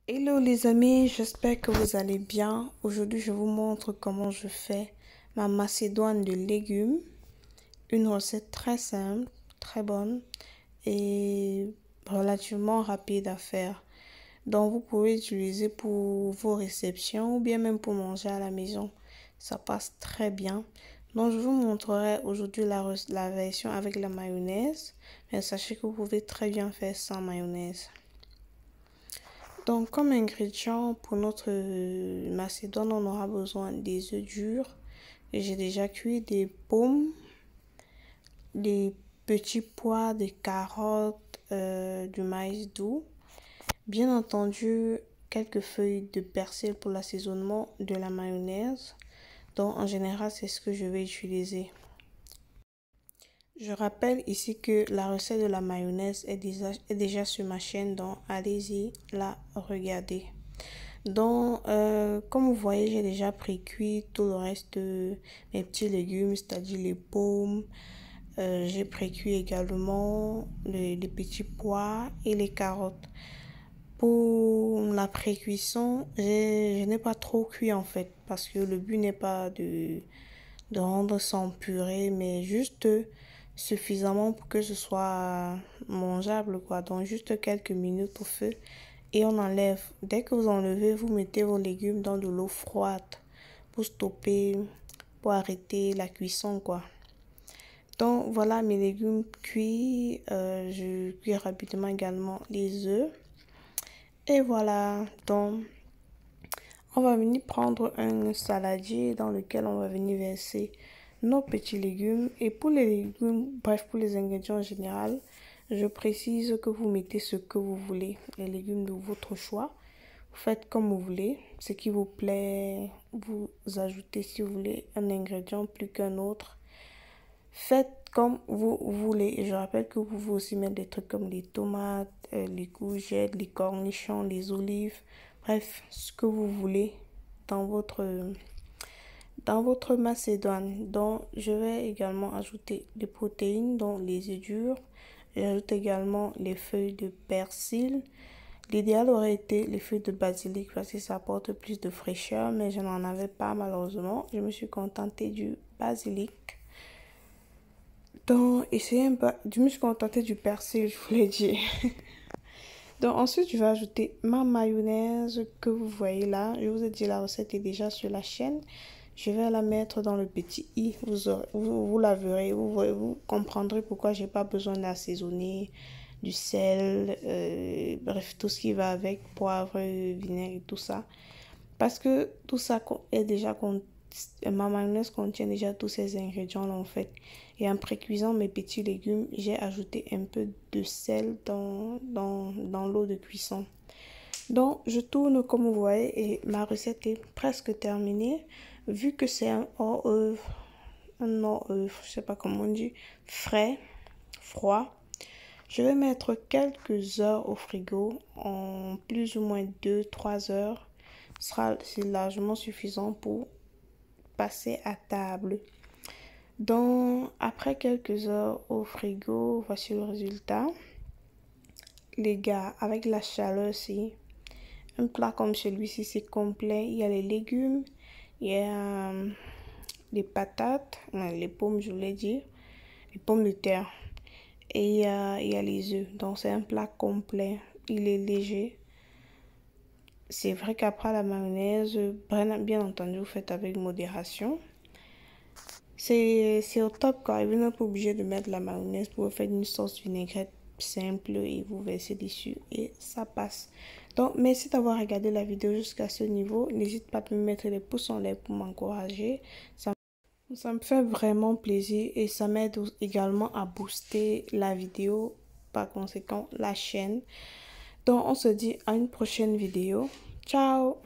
Hello les amis, j'espère que vous allez bien. Aujourd'hui, je vous montre comment je fais ma macédoine de légumes. Une recette très simple, très bonne et relativement rapide à faire. Donc, vous pouvez utiliser pour vos réceptions ou bien même pour manger à la maison. Ça passe très bien. Donc, je vous montrerai aujourd'hui la version avec la mayonnaise. Mais sachez que vous pouvez très bien faire sans mayonnaise. Donc, comme ingrédient pour notre macédoine, on aura besoin des œufs durs. J'ai déjà cuit des pommes, des petits pois, des carottes, du maïs doux. Bien entendu, quelques feuilles de persil pour l'assaisonnement de la mayonnaise. Donc, en général, c'est ce que je vais utiliser. Je rappelle ici que la recette de la mayonnaise est déjà sur ma chaîne, donc allez-y la regarder. Donc, comme vous voyez, j'ai déjà pré-cuit tout le reste de mes petits légumes, c'est-à-dire les pommes. J'ai pré-cuit également les petits pois et les carottes. Pour la pré-cuisson, je n'ai pas trop cuit en fait, parce que le but n'est pas de rendre ça en purée, mais juste suffisamment pour que ce soit mangeable, quoi. Donc, juste quelques minutes au feu et on enlève. Dès que vous enlevez, vous mettez vos légumes dans de l'eau froide pour stopper, pour arrêter la cuisson, quoi. Donc, voilà mes légumes cuits. Je cuis rapidement également les œufs. Et voilà, donc on va venir prendre un saladier dans lequel on va venir verser nos petits légumes. Et pour les légumes, bref, pour les ingrédients en général, je précise que vous mettez ce que vous voulez, les légumes de votre choix. Vous faites comme vous voulez, ce qui vous plaît, vous ajoutez si vous voulez un ingrédient plus qu'un autre. Faites comme vous voulez. Et je rappelle que vous pouvez aussi mettre des trucs comme les tomates, les courgettes, les cornichons, les olives. Bref, ce que vous voulez dans votre macédoine. Donc, je vais également ajouter des protéines, dont les œufs durs. J'ajoute également les feuilles de persil. L'idéal aurait été les feuilles de basilic parce que ça apporte plus de fraîcheur, mais je n'en avais pas malheureusement. Je me suis contentée du basilic. Donc, je me suis contentée du persil, je voulais dire. Donc, ensuite, je vais ajouter ma mayonnaise que vous voyez là. Je vous ai dit, la recette est déjà sur la chaîne. Je vais la mettre dans le petit i. Vous la verrez, vous comprendrez pourquoi j'ai pas besoin d'assaisonner du sel, bref, tout ce qui va avec, poivre, vinaigre et tout ça. Parce que tout ça est déjà ma mayonnaise contient déjà tous ces ingrédients là en fait. Et en pré-cuisant mes petits légumes, j'ai ajouté un peu de sel dans l'eau de cuisson. Donc je tourne comme vous voyez et ma recette est presque terminée. Vu que c'est un hors-œuvre, je sais pas comment on dit, froid. Je vais mettre quelques heures au frigo, en plus ou moins 2-3 heures. C'est largement suffisant pour passer à table. Donc, après quelques heures au frigo, voici le résultat. Les gars, avec la chaleur aussi, un plat comme celui-ci, c'est complet. Il y a les légumes, il y a les patates, les pommes, je voulais dire, les pommes de terre. Et il y a les œufs. Donc, c'est un plat complet. Il est léger. C'est vrai qu'après la mayonnaise, bien entendu, vous faites avec modération. C'est au top quoi. Vous n'êtes pas obligé de mettre la mayonnaise pour faire une sauce vinaigrette simple et vous versez dessus et ça passe. Donc, merci d'avoir regardé la vidéo jusqu'à ce niveau. N'hésite pas à me mettre des pouces en l'air pour m'encourager. Ça me fait vraiment plaisir et ça m'aide également à booster la vidéo, par conséquent la chaîne. Donc, on se dit à une prochaine vidéo. Ciao!